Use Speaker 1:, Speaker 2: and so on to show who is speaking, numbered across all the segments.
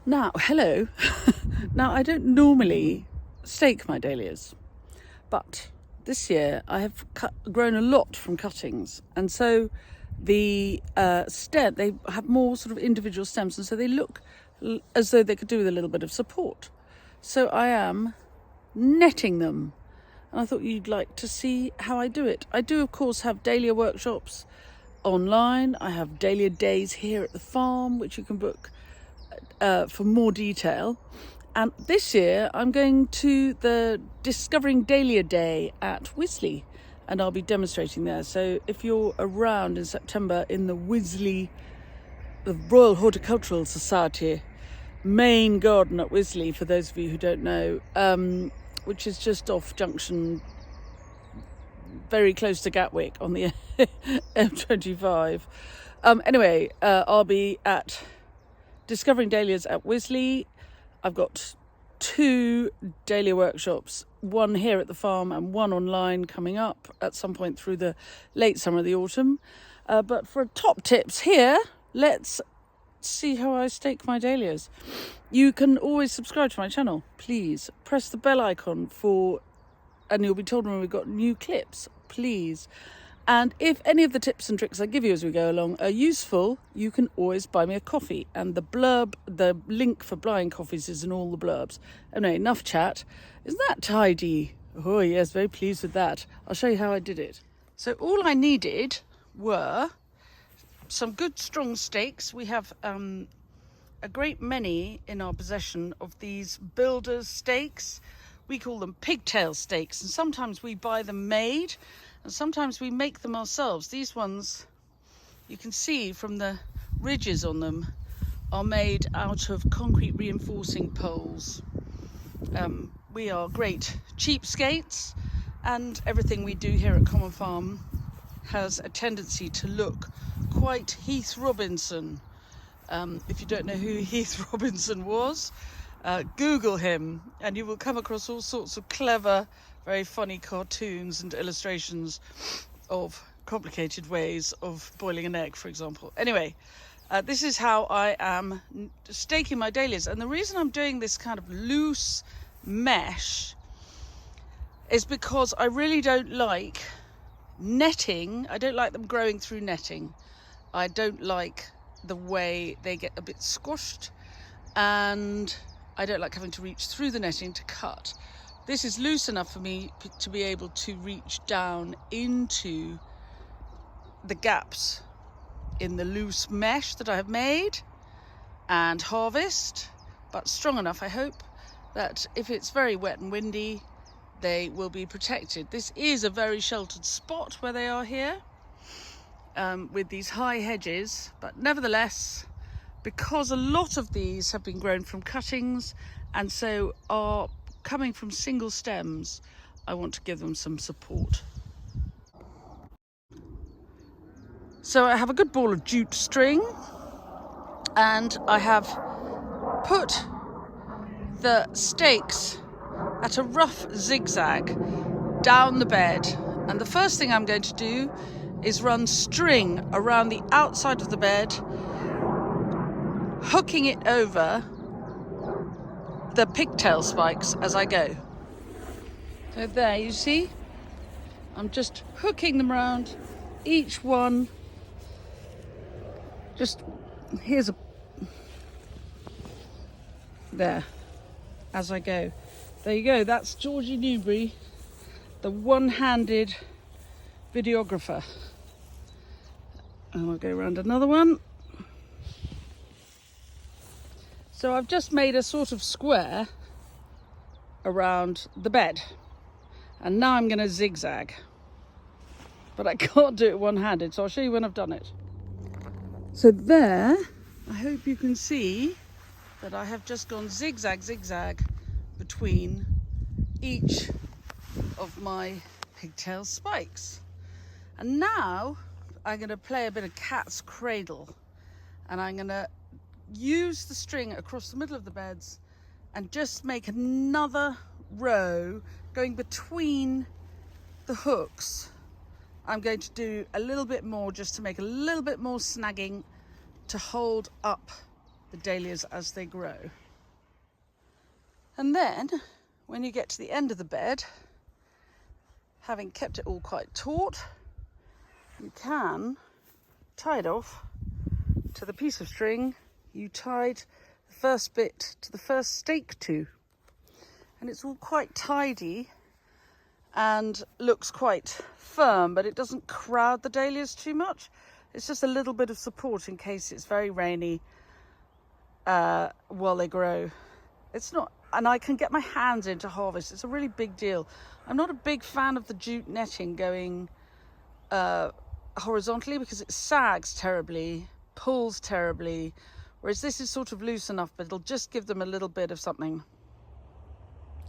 Speaker 1: Now, hello. Now, I don't normally stake my dahlias, but this year I have grown a lot from cuttings, and so the stem, they have more sort of individual stems, and so they look as though they could do with a little bit of support. So I am netting them, and I thought you'd like to see how I do it. I do, of course, have dahlia workshops online. I have dahlia days here at the farm, which you can book for more detail. And this year I'm going to the Discovering Dahlia Day at Wisley, and I'll be demonstrating there. So if you're around in September in the Wisley, the Royal Horticultural Society main garden at Wisley, for those of you who don't know, which is just off junction, very close to Gatwick on the M25. Anyway, I'll be at Discovering Dahlias at Wisley. I've got 2 dahlia workshops, one here at the farm and one online coming up at some point through the late summer, the autumn. But for top tips here, let's see how I stake my dahlias. You can always subscribe to my channel. Please press the bell icon and you'll be told when we've got new clips, please. And if any of the tips and tricks I give you as we go along are useful, you can always buy me a coffee. And the link for buying coffees is in all the blurbs. Anyway, enough chat. Isn't that tidy? Oh yes, very pleased with that. I'll show you how I did it. So all I needed were some good strong stakes. We have a great many in our possession of these builders stakes. We call them pigtail stakes, and sometimes we buy them made, and sometimes we make them ourselves. These ones, you can see from the ridges on them, are made out of concrete reinforcing poles. We are great cheapskates, and everything we do here at Common Farm has a tendency to look quite Heath Robinson. If you don't know who Heath Robinson was, Google him and you will come across all sorts of clever, very funny cartoons and illustrations of complicated ways of boiling an egg, for example. Anyway, this is how I am staking my dahlias, and the reason I'm doing this kind of loose mesh is because I really don't like netting. I don't like them growing through netting. I don't like the way they get a bit squashed, and I don't like having to reach through the netting to cut. This is loose enough for me to be able to reach down into the gaps in the loose mesh that I have made and harvest, but strong enough, I hope, that if it's very wet and windy, they will be protected. This is a very sheltered spot where they are here, with these high hedges, but nevertheless, because a lot of these have been grown from cuttings and so are coming from single stems, I want to give them some support. So I have a good ball of jute string, and I have put the stakes at a rough zigzag down the bed, and the first thing I'm going to do is run string around the outside of the bed, hooking it over the pigtail spikes as I go. So there, you see, I'm just hooking them around each one. Just here's a there as I go. There you go. That's Georgie Newbery, the one-handed videographer. And I'll go around another one. So I've just made a sort of square around the bed, and now I'm going to zigzag, but I can't do it one-handed, so I'll show you when I've done it. So there, I hope you can see that I have just gone zigzag, zigzag between each of my pigtail spikes. And now I'm going to play a bit of cat's cradle, and I'm going to use the string across the middle of the beds and just make another row going between the hooks. I'm going to do a little bit more just to make a little bit more snagging to hold up the dahlias as they grow. And then when you get to the end of the bed, having kept it all quite taut, you can tie it off to the piece of string you tied the first bit to the first stake to. And it's all quite tidy and looks quite firm, but it doesn't crowd the dahlias too much. It's just a little bit of support in case it's very rainy while they grow. It's not, and I can get my hands into harvest. It's a really big deal. I'm not a big fan of the jute netting going horizontally because it sags terribly, pulls terribly, whereas this is sort of loose enough, but it'll just give them a little bit of something.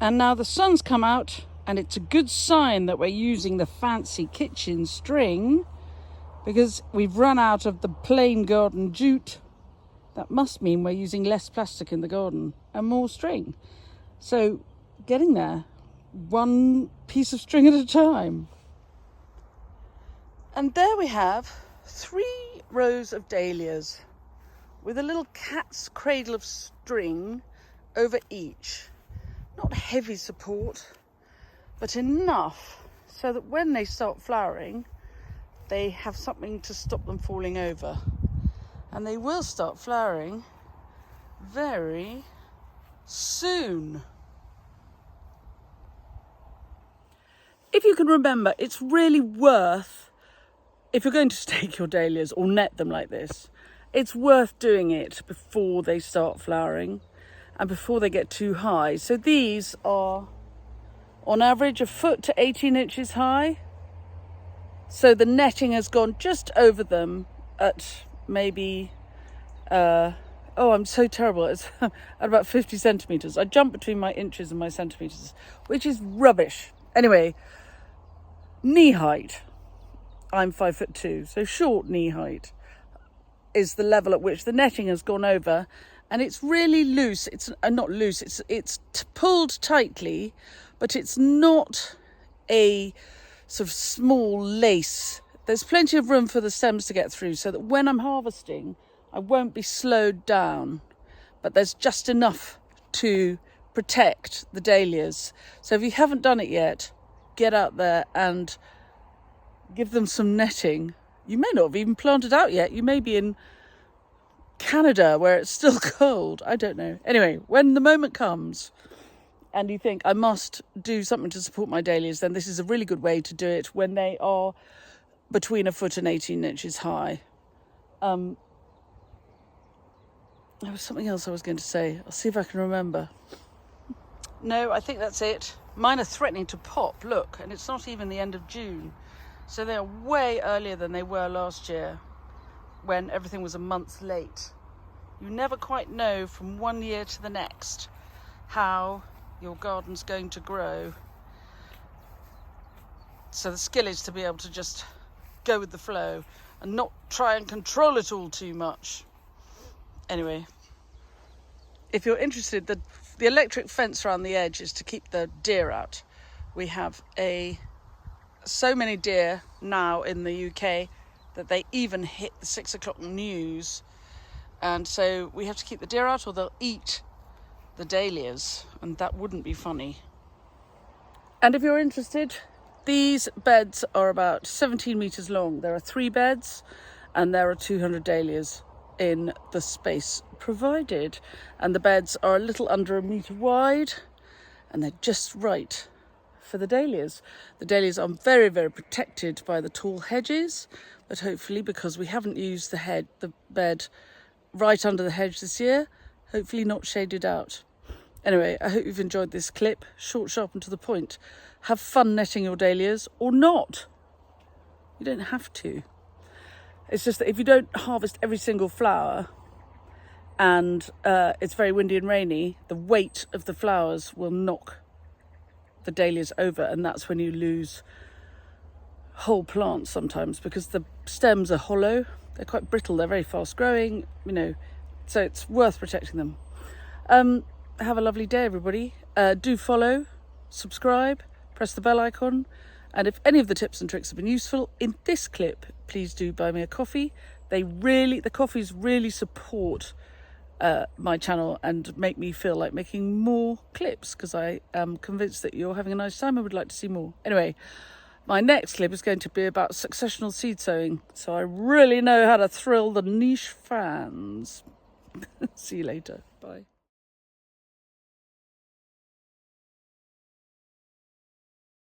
Speaker 1: And now the sun's come out, and it's a good sign that we're using the fancy kitchen string because we've run out of the plain garden jute. That must mean we're using less plastic in the garden and more string. So getting there, one piece of string at a time. And there we have 3 rows of dahlias with a little cat's cradle of string over each. Not heavy support, but enough so that when they start flowering, they have something to stop them falling over. And they will start flowering very soon. If you can remember, it's really worth, if you're going to stake your dahlias or net them like this, it's worth doing it before they start flowering and before they get too high. So these are on average 1 foot to 18 inches high. So the netting has gone just over them at maybe, oh, I'm so terrible. It's at about 50 centimetres. I jump between my inches and my centimetres, which is rubbish. Anyway, knee height. I'm 5'2", so short knee height is the level at which the netting has gone over, and it's really loose. It's not loose. It's pulled tightly, but it's not a sort of small lace. There's plenty of room for the stems to get through, so that when I'm harvesting, I won't be slowed down. But there's just enough to protect the dahlias. So if you haven't done it yet, get out there and give them some netting. You may not have even planted out yet. You may be in Canada where it's still cold. I don't know. Anyway, when the moment comes and you think I must do something to support my dahlias, then this is a really good way to do it when they are between 1 foot and 18 inches high. There was something else I was going to say. I'll see if I can remember. No, I think that's it. Mine are threatening to pop, look, and it's not even the end of June. So they are way earlier than they were last year when everything was a month late. You never quite know from one year to the next how your garden's going to grow. So the skill is to be able to just go with the flow and not try and control it all too much. Anyway, if you're interested, the electric fence around the edge is to keep the deer out. We have so many deer now in the UK that they even hit the 6 o'clock news, and so we have to keep the deer out or they'll eat the dahlias, and that wouldn't be funny. And if you're interested, these beds are about 17 metres long. There are 3 beds and there are 200 dahlias in the space provided, and the beds are a little under 1 metre wide and they're just right for the dahlias. The dahlias are very, very protected by the tall hedges, but hopefully, because we haven't used the bed right under the hedge this year, hopefully not shaded out. Anyway, I hope you've enjoyed this clip, short, sharp and to the point. Have fun netting your dahlias, or not. You don't have to. It's just that if you don't harvest every single flower and it's very windy and rainy, the weight of the flowers will knock the dahlias over, and that's when you lose whole plants sometimes, because the stems are hollow, they're quite brittle, they're very fast growing, so it's worth protecting them. Have a lovely day, everybody. Do follow, subscribe, press the bell icon, and if any of the tips and tricks have been useful in this clip, please do buy me a coffee. The coffees really support my channel and make me feel like making more clips, because I am convinced that you're having a nice time and would like to see more. Anyway, my next clip is going to be about successional seed sowing, so I really know how to thrill the niche fans. See you later. Bye.